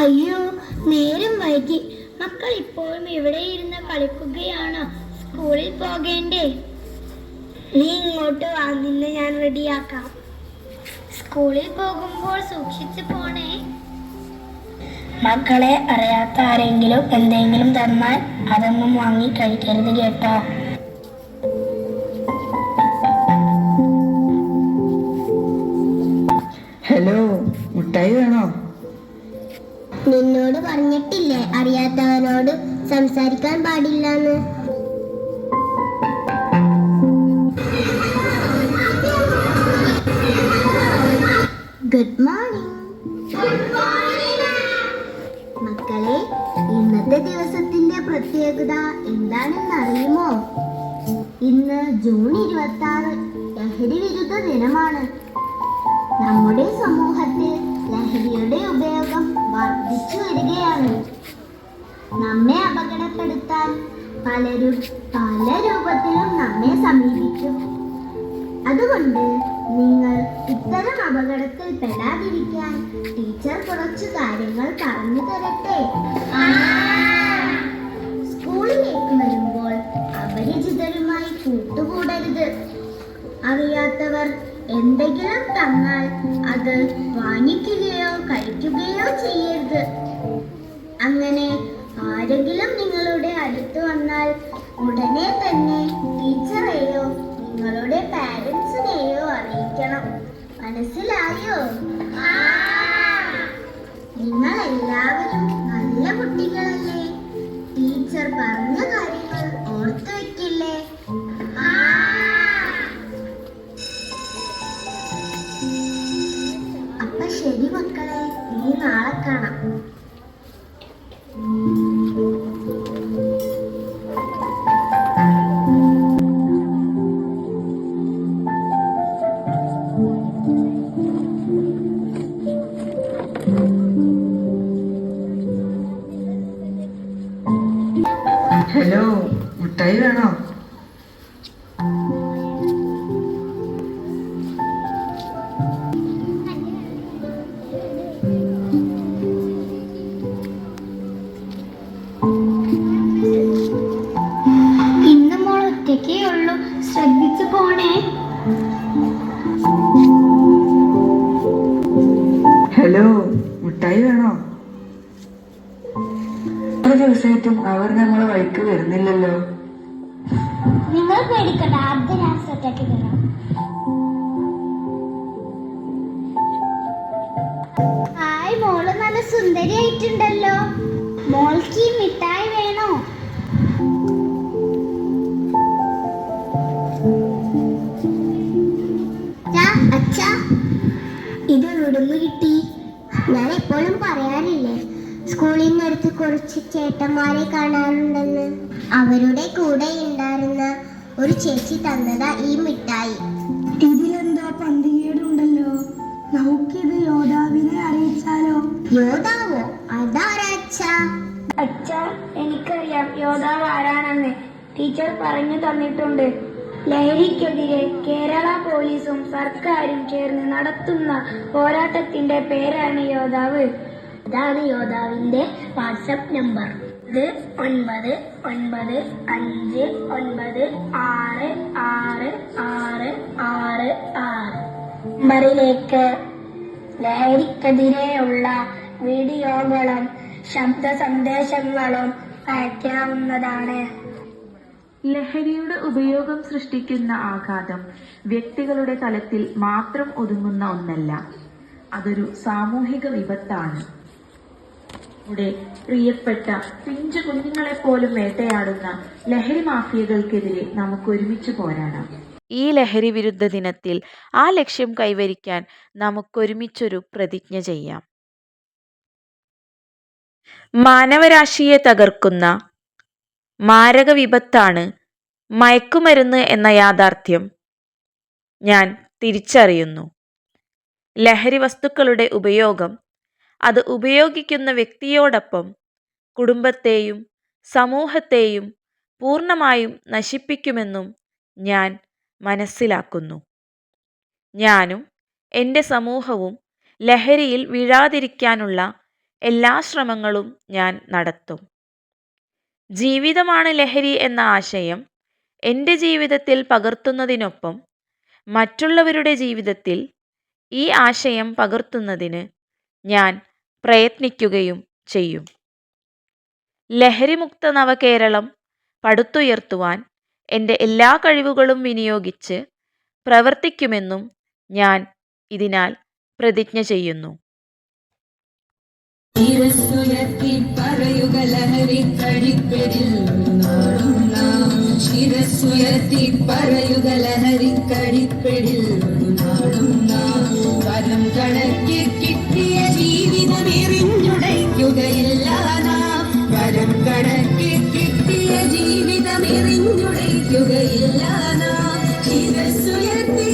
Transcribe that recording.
അയ്യോ, നേരം വൈകി. മക്കൾ ഇപ്പോഴും ഇവിടെ ഇരുന്ന് കളിക്കുകയാണോ? സ്കൂളിൽ പോകേണ്ടേ? നീ ഇങ്ങോട്ട് വാ, നിന്നെ ഞാൻ റെഡിയാക്കാം. സ്കൂളിൽ പോകുമ്പോൾ സൂക്ഷിച്ചു പോണേ. മക്കളെ, അറിയാത്ത ആരെങ്കിലും എന്തെങ്കിലും തന്നാൽ അതൊന്നും വാങ്ങി കഴിക്കരുത് കേട്ടോ. ഹലോ, മുട്ടായി വേണോ? നിന്നോട് പറഞ്ഞിട്ടില്ലേ അറിയാത്തവരോട് സംസാരിക്കാൻ പാടില്ലെന്ന്? Good morning. മക്കളെ, ഇന്നത്തെ ദിവസത്തിന്റെ പ്രത്യേകത എന്താണെന്ന് അറിയുമോ? ഇന്ന് ജൂൺ 26 ലഹരി വിരുദ്ധ ദിനമാണ്. നമ്മുടെ സമൂഹത്തിൽ ലഹരിയുടെ ഉപയോഗം വർദ്ധിച്ചു വരികയാണ്. നമ്മെ അപകടപ്പെടുത്താൻ പലരും പല രൂപത്തിലും നമ്മെ സമീപിക്കും. അതുകൊണ്ട് നിങ്ങൾ ഇത്തരം അപകടത്തിൽ പെടാതിരിക്കാൻ ടീച്ചർ കുറച്ചു കാര്യങ്ങൾ പറഞ്ഞു തരട്ടെ. സ്കൂളിലേക്ക് വരുമ്പോൾ അപരിചിതരുമായി കൂട്ടുകൂടരുത്. അറിയാത്തവർ എന്തെങ്കിലും തന്നാൽ അത് വാങ്ങിക്കുകയോ കഴിക്കുകയോ ചെയ്യരുത്. അങ്ങനെ ആരെങ്കിലും നിങ്ങളുടെ അടുത്ത് വന്നാൽ ഉടനെ തന്നെ ടീച്ചറെയോ നിങ്ങളുടെ പാരന്റ്സിനെയോ അറിയിക്കണം. മനസ്സിലായോ? നിങ്ങൾ എല്ലാവരും നല്ല കുട്ടികളല്ലേ? ടീച്ചർ പറഞ്ഞ കാര്യങ്ങൾ ഓർത്തു വെക്കില്ലേ? അപ്പൊ ശരി മക്കളെ, ഇനി നാളെ കാണാം. ഹലോ, മുട്ടായി വേണോ? ഇന്ന് മോൾ ഒറ്റയ്ക്കേ ഉള്ളൂ, ശ്രദ്ധിച്ചു പോണേ. ഹലോ, മുട്ടായി വേണോ? ഒരു ദിവസമായിട്ടും അവർ നമ്മളെ വഴിക്ക് വരുന്നില്ലല്ലോ. നിങ്ങൾ പേടിക്കണ്ട, ആദ്യ ഞാൻ സെറ്റാക്കി തരാം. ഹായ്, മോള് നല്ല സുന്ദരിയായിട്ടുണ്ടല്ലോ. മോൾക്ക് ഈ മിഠായി വേണോ? അച്ഛാ, ഇത് എവിടുന്ന് കിട്ടി? ഞാൻ എപ്പോഴും പറയാറില്ലേ, സ്കൂളിൽ നിന്ന് അടുത്ത് കുറച്ച് ചേട്ടന്മാരെ കാണാറുണ്ടെന്ന്. അവരുടെ കൂടെ ഉണ്ടായിരുന്ന ഒരു ചേച്ചി തന്നതാ ഈ മിഠായി. ഇതിലെന്താ പന്തികേടുണ്ടല്ലോ? നമുക്കിത് യോദ്ധാവിനെ അറിയിച്ചാലോ? യോദ്ധാവോ? അതാരാച്ചാ? അച്ഛാ, എനിക്കറിയാം യോദ്ധാവ് ആരാണെന്ന്. ടീച്ചർ പറഞ്ഞു തന്നിട്ടുണ്ട്. ലഹരിക്കെതിരെ കേരള പോലീസും സർക്കാരും ചേർന്ന് നടത്തുന്ന പോരാട്ടത്തിന്റെ പേരാണ് യോദ്ധാവ്. ഇതാണ് യോദ്ധാവിന്റെ വാട്സപ്പ് നമ്പർ. ഇത് 9995966666 നമ്പറിലേക്ക് ലഹരിക്കെതിരെയുള്ള വീഡിയോകളും ശബ്ദ സന്ദേശങ്ങളും അയക്കാവുന്നതാണ്. ലഹരിയുടെ ഉപയോഗം സൃഷ്ടിക്കുന്ന ആഘാതം വ്യക്തികളുടെ തലത്തിൽ മാത്രം ഒതുങ്ങുന്ന ഒന്നല്ല, അതൊരു സാമൂഹിക വിപത്താണ്. നമ്മുടെ പ്രിയപ്പെട്ട പിഞ്ചു കുഞ്ഞുങ്ങളെ പോലും വേട്ടയാടുന്ന ലഹരി മാഫിയകൾക്കെതിരെ നമുക്ക് ഒരുമിച്ച് പോരാടാം. ഈ ലഹരി വിരുദ്ധ ദിനത്തിൽ ആ ലക്ഷ്യം കൈവരിക്കാൻ നമുക്കൊരുമിച്ചൊരു പ്രതിജ്ഞ ചെയ്യാം. മാനവരാശിയെ തകർക്കുന്ന മാരക വിപത്താണ് മയക്കുമരുന്ന് എന്ന യാഥാർത്ഥ്യം ഞാൻ തിരിച്ചറിയുന്നു. ലഹരി വസ്തുക്കളുടെ ഉപയോഗം അത് ഉപയോഗിക്കുന്ന വ്യക്തിയോടൊപ്പം കുടുംബത്തെയും സമൂഹത്തെയും പൂർണ്ണമായും നശിപ്പിക്കുമെന്നും ഞാൻ മനസ്സിലാക്കുന്നു. ഞാനും എൻ്റെ സമൂഹവും ലഹരിയിൽ വീഴാതിരിക്കാനുള്ള എല്ലാ ശ്രമങ്ങളും ഞാൻ നടത്തും. ജീവിതമാണ് ലഹരി എന്ന ആശയം എൻ്റെ ജീവിതത്തിൽ പകർത്തുന്നതിനൊപ്പം മറ്റുള്ളവരുടെ ജീവിതത്തിൽ ഈ ആശയം പകർത്തുന്നതിന് ഞാൻ പ്രയത്നിക്കുകയും ചെയ്യും. ലഹരിമുക്ത നവകേരളം പടുത്തുയർത്തുവാൻ എൻ്റെ എല്ലാ കഴിവുകളും വിനിയോഗിച്ച് പ്രവർത്തിക്കുമെന്നും ഞാൻ ഇതിനാൽ പ്രതിജ്ഞ ചെയ്യുന്നു. ശിരസ്സുയർത്തി പറയുക ലഹരിക്കടിപ്പിടിൽ നാടും നാം. ശിരസ്സുയർത്തി പറയുക ലഹരിക്കടിപ്പിടിൽ നാടും നാം. വരം കണക്കി കിട്ടിയ ജീവിതം എറിഞ്ഞുടയ്ക്കുകയില്ല നാം. വരം കണക്കി കിട്ടിയ ജീവിതം എറിഞ്ഞുടയ്ക്കുകയില്ല നാം. ശിരസ്സുയർത്തി